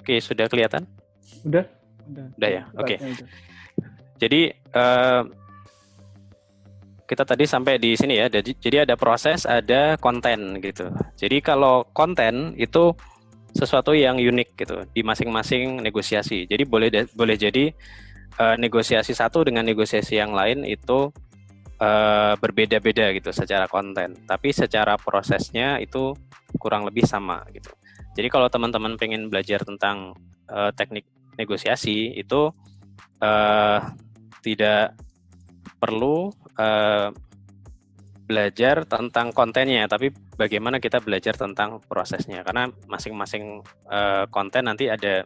Oke, sudah kelihatan? Udah Udah ya, oke. Udah. Jadi kita tadi sampai di sini ya. Jadi ada proses, ada konten gitu. Jadi kalau konten itu sesuatu yang unik gitu di masing-masing negosiasi. Jadi boleh jadi negosiasi satu dengan negosiasi yang lain itu berbeda-beda gitu secara konten. Tapi secara prosesnya itu kurang lebih sama gitu. Jadi kalau teman-teman pengen belajar tentang teknik negosiasi itu tidak perlu belajar tentang kontennya, tapi bagaimana kita belajar tentang prosesnya. Karena masing-masing konten nanti ada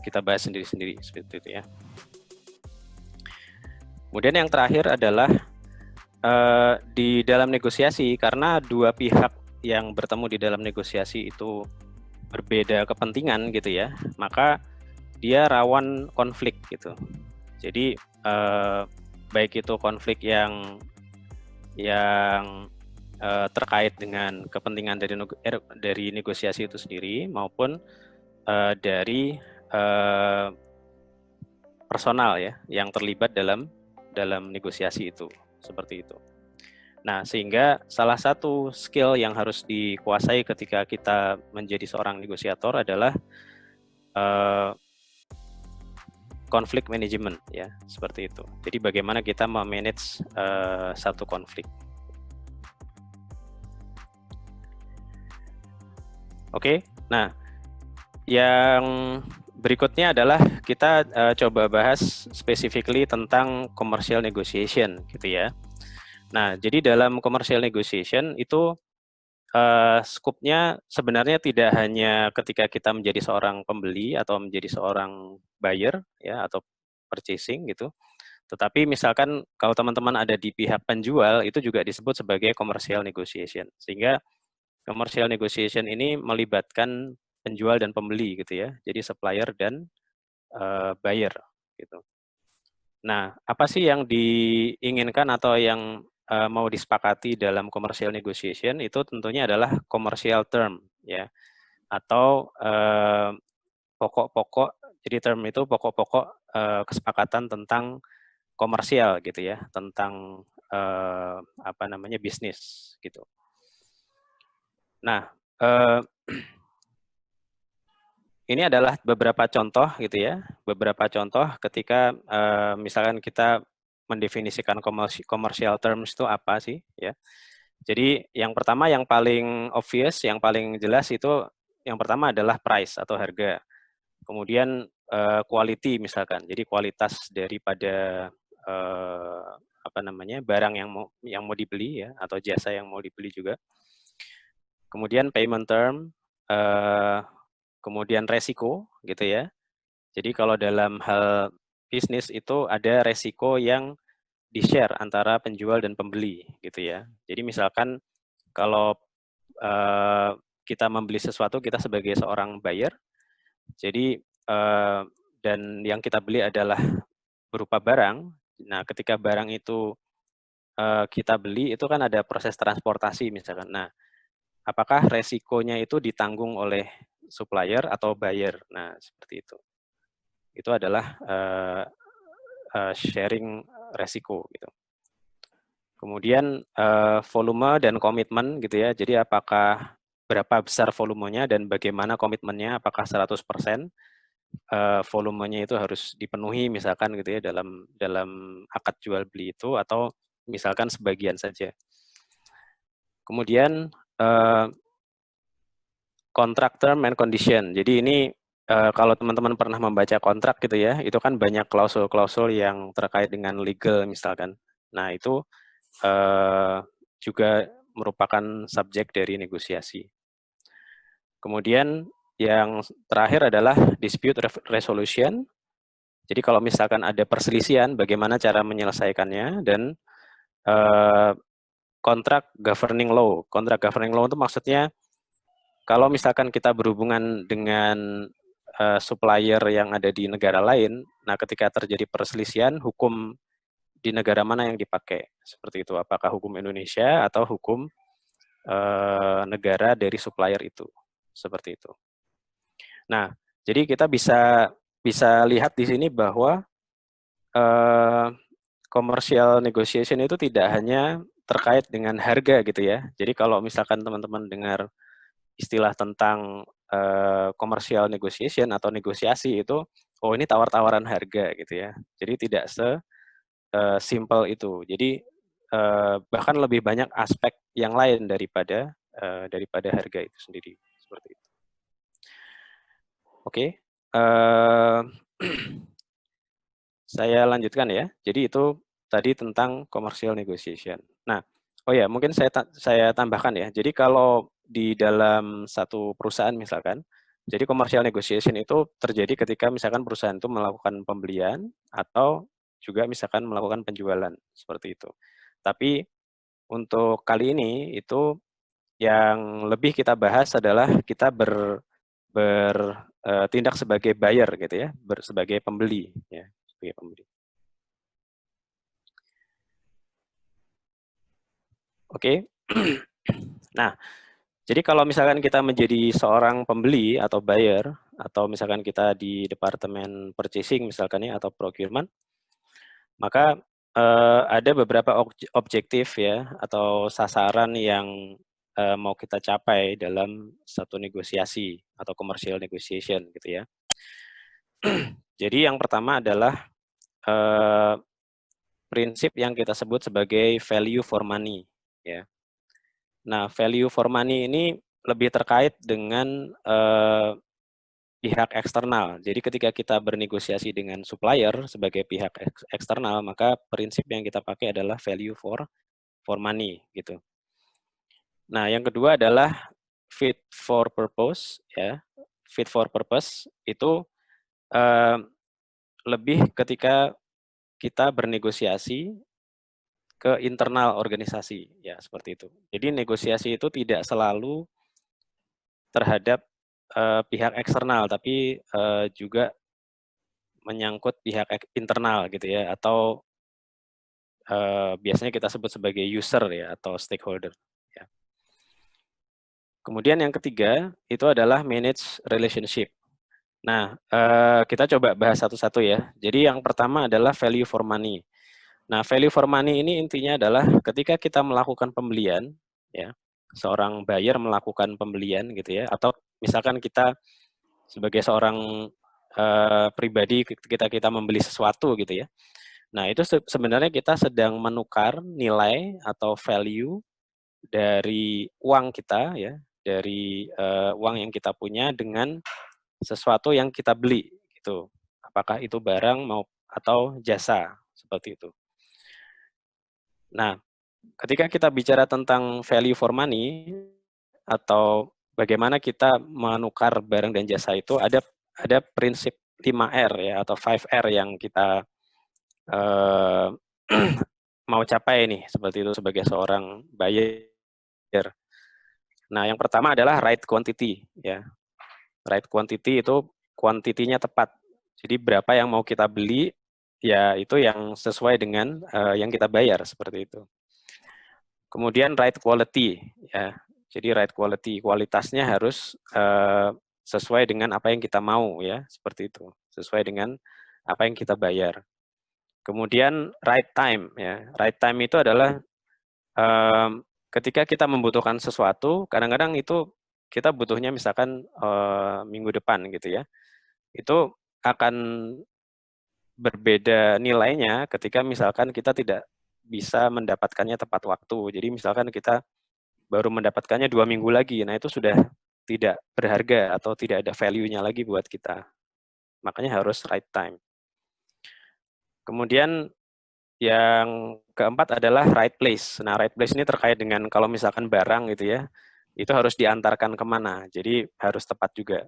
kita bahas sendiri-sendiri seperti itu ya. Kemudian yang terakhir adalah di dalam negosiasi, karena dua pihak yang bertemu di dalam negosiasi itu berbeda kepentingan gitu ya, maka dia rawan konflik gitu. Jadi baik itu konflik yang terkait dengan kepentingan dari negosiasi itu sendiri maupun dari personal ya yang terlibat dalam negosiasi itu, seperti itu. Nah, sehingga salah satu skill yang harus dikuasai ketika kita menjadi seorang negosiator adalah konflik management ya, seperti itu. Jadi bagaimana kita memanage satu konflik. Oke, nah yang berikutnya adalah kita coba bahas specifically tentang commercial negotiation gitu ya. Nah, jadi dalam commercial negotiation itu skupnya sebenarnya tidak hanya ketika kita menjadi seorang pembeli atau menjadi seorang buyer ya atau purchasing gitu. Tetapi misalkan kalau teman-teman ada di pihak penjual itu juga disebut sebagai commercial negotiation. Sehingga commercial negotiation ini melibatkan penjual dan pembeli gitu ya. Jadi supplier dan buyer gitu. Nah, apa sih yang diinginkan atau yang mau disepakati dalam commercial negotiation itu tentunya adalah commercial term ya, atau pokok-pokok. Jadi term itu pokok-pokok kesepakatan tentang komersial gitu ya, tentang bisnis gitu. Nah, ini adalah beberapa contoh gitu ya, beberapa contoh ketika misalkan kita mendefinisikan commercial terms itu apa sih ya. Jadi yang pertama yang paling obvious, yang paling jelas itu yang pertama adalah price atau harga. Kemudian quality misalkan, jadi kualitas daripada barang yang mau dibeli ya atau jasa yang mau dibeli juga. Kemudian payment term, kemudian resiko gitu ya. Jadi kalau dalam hal bisnis itu ada resiko yang di-share antara penjual dan pembeli gitu ya. Jadi misalkan kalau kita membeli sesuatu, kita sebagai seorang buyer, jadi dan yang kita beli adalah berupa barang. Nah, ketika barang itu kita beli, itu kan ada proses transportasi misalkan. Nah, apakah resikonya itu ditanggung oleh supplier atau buyer? Nah, seperti itu. Itu adalah sharing resiko gitu. Kemudian volume dan komitmen gitu ya. Jadi apakah berapa besar volumenya dan bagaimana komitmennya, apakah 100% volumenya itu harus dipenuhi misalkan gitu ya dalam akad jual beli itu atau misalkan sebagian saja. Kemudian contract term and condition. Jadi ini kalau teman-teman pernah membaca kontrak gitu ya, itu kan banyak klausul-klausul yang terkait dengan legal misalkan. Nah, itu juga merupakan subjek dari negosiasi. Kemudian yang terakhir adalah dispute resolution. Jadi kalau misalkan ada perselisihan, bagaimana cara menyelesaikannya, dan kontrak governing law. Kontrak governing law itu maksudnya kalau misalkan kita berhubungan dengan supplier yang ada di negara lain, nah ketika terjadi perselisihan, hukum di negara mana yang dipakai, seperti itu. Apakah hukum Indonesia atau hukum negara dari supplier itu. seperti itu. Nah, jadi kita bisa lihat di sini bahwa commercial negotiation itu tidak hanya terkait dengan harga gitu ya. Jadi kalau misalkan teman-teman dengar istilah tentang commercial negotiation atau negosiasi itu, oh ini tawar-tawaran harga gitu ya. Jadi tidak simple itu. Jadi bahkan lebih banyak aspek yang lain daripada harga itu sendiri. Seperti itu. Oke. Saya lanjutkan ya. Jadi itu tadi tentang commercial negotiation. Nah, oh ya, mungkin saya tambahkan ya. Jadi kalau di dalam satu perusahaan misalkan, jadi commercial negotiation itu terjadi ketika misalkan perusahaan itu melakukan pembelian atau juga misalkan melakukan penjualan seperti itu. Tapi untuk kali ini itu yang lebih kita bahas adalah kita bertindak sebagai buyer gitu ya, sebagai pembeli ya, sebagai pembeli. Oke. Nah, jadi kalau misalkan kita menjadi seorang pembeli atau buyer, atau misalkan kita di departemen purchasing misalkan ya, atau procurement, maka ada beberapa objektif ya, atau sasaran yang mau kita capai dalam satu negosiasi atau commercial negotiation gitu ya. Jadi yang pertama adalah eh, prinsip yang kita sebut sebagai value for money ya. Nah, value for money ini lebih terkait dengan pihak eksternal. Jadi ketika kita bernegosiasi dengan supplier sebagai pihak eksternal, maka prinsip yang kita pakai adalah value for money gitu. Nah, yang kedua adalah fit for purpose ya. Fit for purpose itu eh, lebih ketika kita bernegosiasi ke internal organisasi ya, seperti itu. Jadi negosiasi itu tidak selalu terhadap pihak eksternal, tapi juga menyangkut pihak internal gitu ya, atau biasanya kita sebut sebagai user ya, atau stakeholder. Ya. Kemudian yang ketiga itu adalah manage relationship. Nah, kita coba bahas satu-satu ya. Jadi yang pertama adalah value for money. Nah, value for money ini intinya adalah ketika kita melakukan pembelian, ya, seorang buyer melakukan pembelian gitu ya, atau misalkan kita sebagai seorang pribadi kita membeli sesuatu gitu ya. Nah, itu sebenarnya kita sedang menukar nilai atau value dari uang kita ya, dari uang yang kita punya dengan sesuatu yang kita beli gitu. Apakah itu barang mau atau jasa seperti itu. Nah, ketika kita bicara tentang value for money atau bagaimana kita menukar barang dan jasa itu ada prinsip 5R ya, atau 5R yang kita eh, mau capai nih seperti itu sebagai seorang buyer. Nah, yang pertama adalah right quantity ya. Right quantity itu kuantitinya tepat. Jadi berapa yang mau kita beli ya itu yang sesuai dengan yang kita bayar seperti itu. Kemudian right quality ya. Jadi right quality, kualitasnya harus sesuai dengan apa yang kita mau ya, seperti itu. Sesuai dengan apa yang kita bayar. Kemudian right time ya. Right time itu adalah ketika kita membutuhkan sesuatu, kadang-kadang itu kita butuhnya misalkan minggu depan gitu ya. Itu akan berbeda nilainya ketika misalkan kita tidak bisa mendapatkannya tepat waktu. Jadi misalkan kita baru mendapatkannya 2 minggu lagi, nah itu sudah tidak berharga atau tidak ada value-nya lagi buat kita. Makanya harus right time. Kemudian yang keempat adalah right place. Nah, right place ini terkait dengan kalau misalkan barang gitu ya, itu harus diantarkan kemana. Jadi harus tepat juga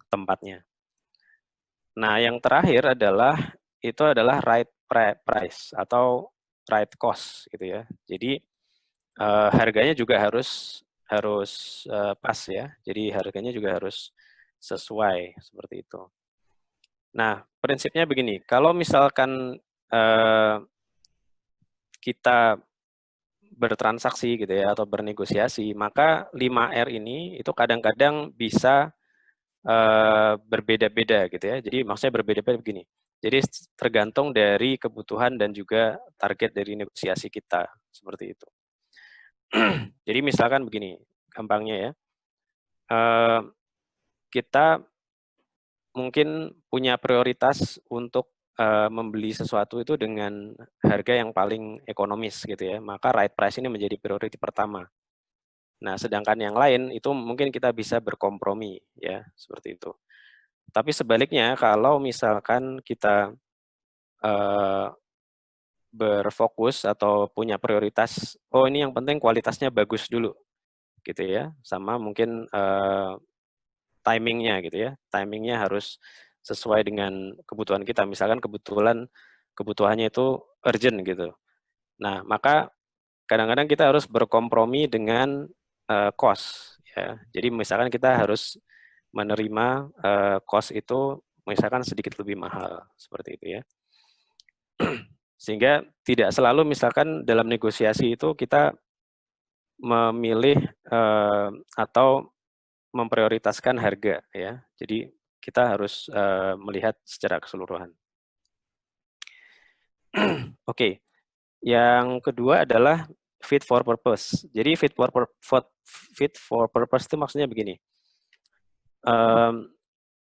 tempatnya. Nah, yang terakhir adalah right price atau right cost gitu ya. Jadi harganya juga harus pas ya. Jadi harganya juga harus sesuai seperti itu. Nah, prinsipnya begini, kalau misalkan kita bertransaksi gitu ya atau bernegosiasi, maka 5R ini itu kadang-kadang bisa berbeda-beda gitu ya. Jadi maksudnya berbeda-beda begini. Jadi tergantung dari kebutuhan dan juga target dari negosiasi kita seperti itu. Jadi misalkan begini, gampangnya ya, kita mungkin punya prioritas untuk membeli sesuatu itu dengan harga yang paling ekonomis gitu ya, maka right price ini menjadi prioritas pertama. Nah, sedangkan yang lain itu mungkin kita bisa berkompromi ya, seperti itu. Tapi sebaliknya kalau misalkan kita berfokus atau punya prioritas, oh ini yang penting kualitasnya bagus dulu gitu ya, sama mungkin timingnya gitu ya, timingnya harus sesuai dengan kebutuhan kita. Misalkan kebutuhannya itu urgent gitu. Nah, maka kadang-kadang kita harus berkompromi dengan cost ya. Jadi misalkan kita harus menerima cost itu misalkan sedikit lebih mahal seperti itu ya. Sehingga tidak selalu misalkan dalam negosiasi itu kita memilih atau memprioritaskan harga ya. Jadi kita harus melihat secara keseluruhan. Oke, yang kedua adalah fit for purpose. Jadi fit for purpose itu maksudnya begini.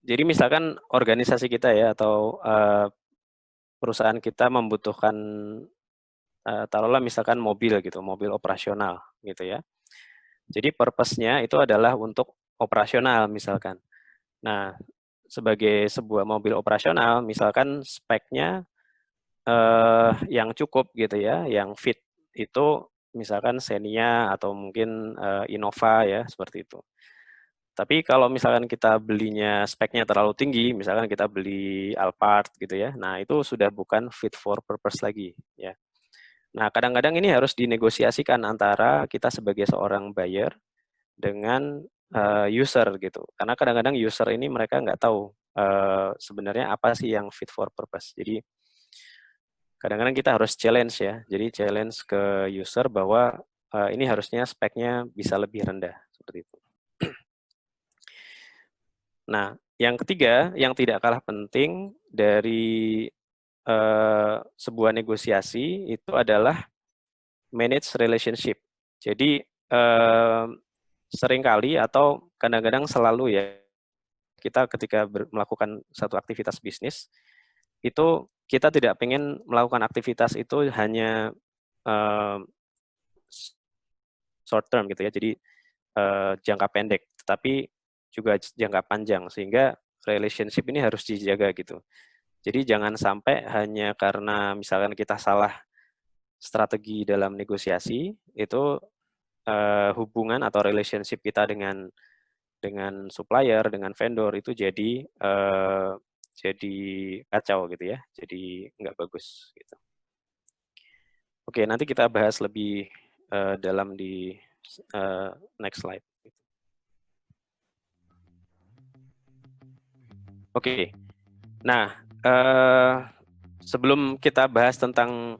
Jadi misalkan organisasi kita ya atau perusahaan kita membutuhkan taruhlah misalkan mobil gitu, mobil operasional gitu ya. Jadi purpose-nya itu adalah untuk operasional misalkan. Nah, sebagai sebuah mobil operasional, misalkan speknya yang cukup gitu ya, yang fit itu misalkan Xenia atau mungkin Innova ya seperti itu. Tapi kalau misalkan kita belinya speknya terlalu tinggi, misalkan kita beli Alphard gitu ya, nah itu sudah bukan fit for purpose lagi ya. Nah kadang-kadang ini harus dinegosiasikan antara kita sebagai seorang buyer dengan user gitu. Karena kadang-kadang user ini mereka nggak tahu sebenarnya apa sih yang fit for purpose. Jadi kadang-kadang kita harus challenge ya. Jadi challenge ke user bahwa ini harusnya speknya bisa lebih rendah seperti itu. Nah, yang ketiga yang tidak kalah penting dari sebuah negosiasi itu adalah manage relationship. Jadi seringkali atau kadang-kadang selalu ya kita ketika melakukan satu aktivitas bisnis itu kita tidak ingin melakukan aktivitas itu hanya short term gitu ya, jadi jangka pendek, tetapi juga jangka panjang sehingga relationship ini harus dijaga gitu. Jadi jangan sampai hanya karena misalkan kita salah strategi dalam negosiasi itu hubungan atau relationship kita dengan supplier, dengan vendor itu jadi kacau gitu ya, jadi nggak bagus gitu. Oke, nanti kita bahas lebih dalam di next slide. Oke, nah sebelum kita bahas tentang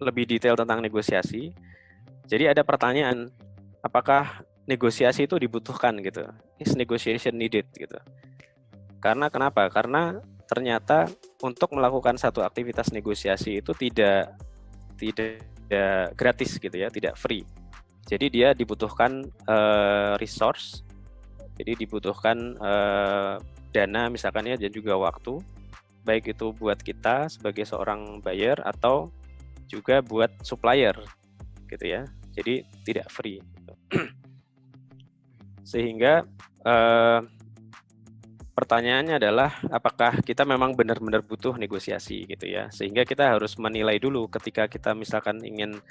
lebih detail tentang negosiasi, jadi ada pertanyaan, apakah negosiasi itu dibutuhkan gitu? Is negotiation needed gitu? Karena kenapa? Karena ternyata untuk melakukan satu aktivitas negosiasi itu tidak gratis gitu ya, tidak free. Jadi dia dibutuhkan resource, jadi dibutuhkan dana misalkan ya dan juga waktu, baik itu buat kita sebagai seorang buyer atau juga buat supplier gitu ya. Jadi tidak free. Sehingga pertanyaannya adalah apakah kita memang benar-benar butuh negosiasi gitu ya. Sehingga kita harus menilai dulu ketika kita misalkan ingin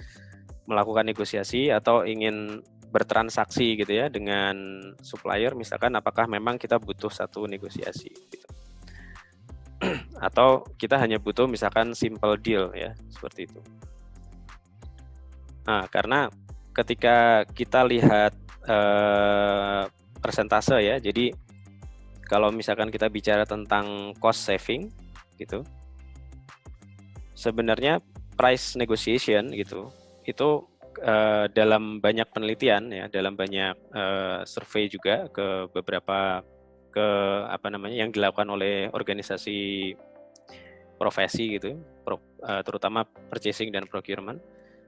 melakukan negosiasi atau ingin bertransaksi gitu ya dengan supplier misalkan apakah memang kita butuh satu negosiasi gitu. Atau kita hanya butuh misalkan simple deal ya, seperti itu. Nah, karena ketika kita lihat persentase ya, jadi kalau misalkan kita bicara tentang cost saving gitu, sebenarnya price negotiation gitu, itu dalam banyak penelitian ya, dalam banyak survei juga ke beberapa yang dilakukan oleh organisasi profesi gitu, terutama purchasing dan procurement,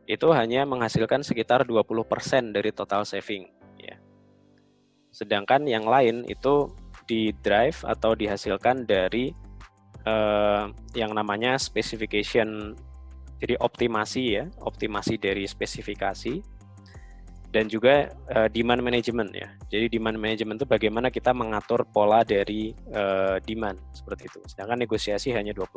itu hanya menghasilkan sekitar 20% dari total saving ya. Sedangkan yang lain itu di drive atau dihasilkan dari yang namanya specification, jadi optimasi dari spesifikasi, dan juga demand management ya. Jadi demand management itu bagaimana kita mengatur pola dari demand seperti itu. Sedangkan negosiasi hanya 20%.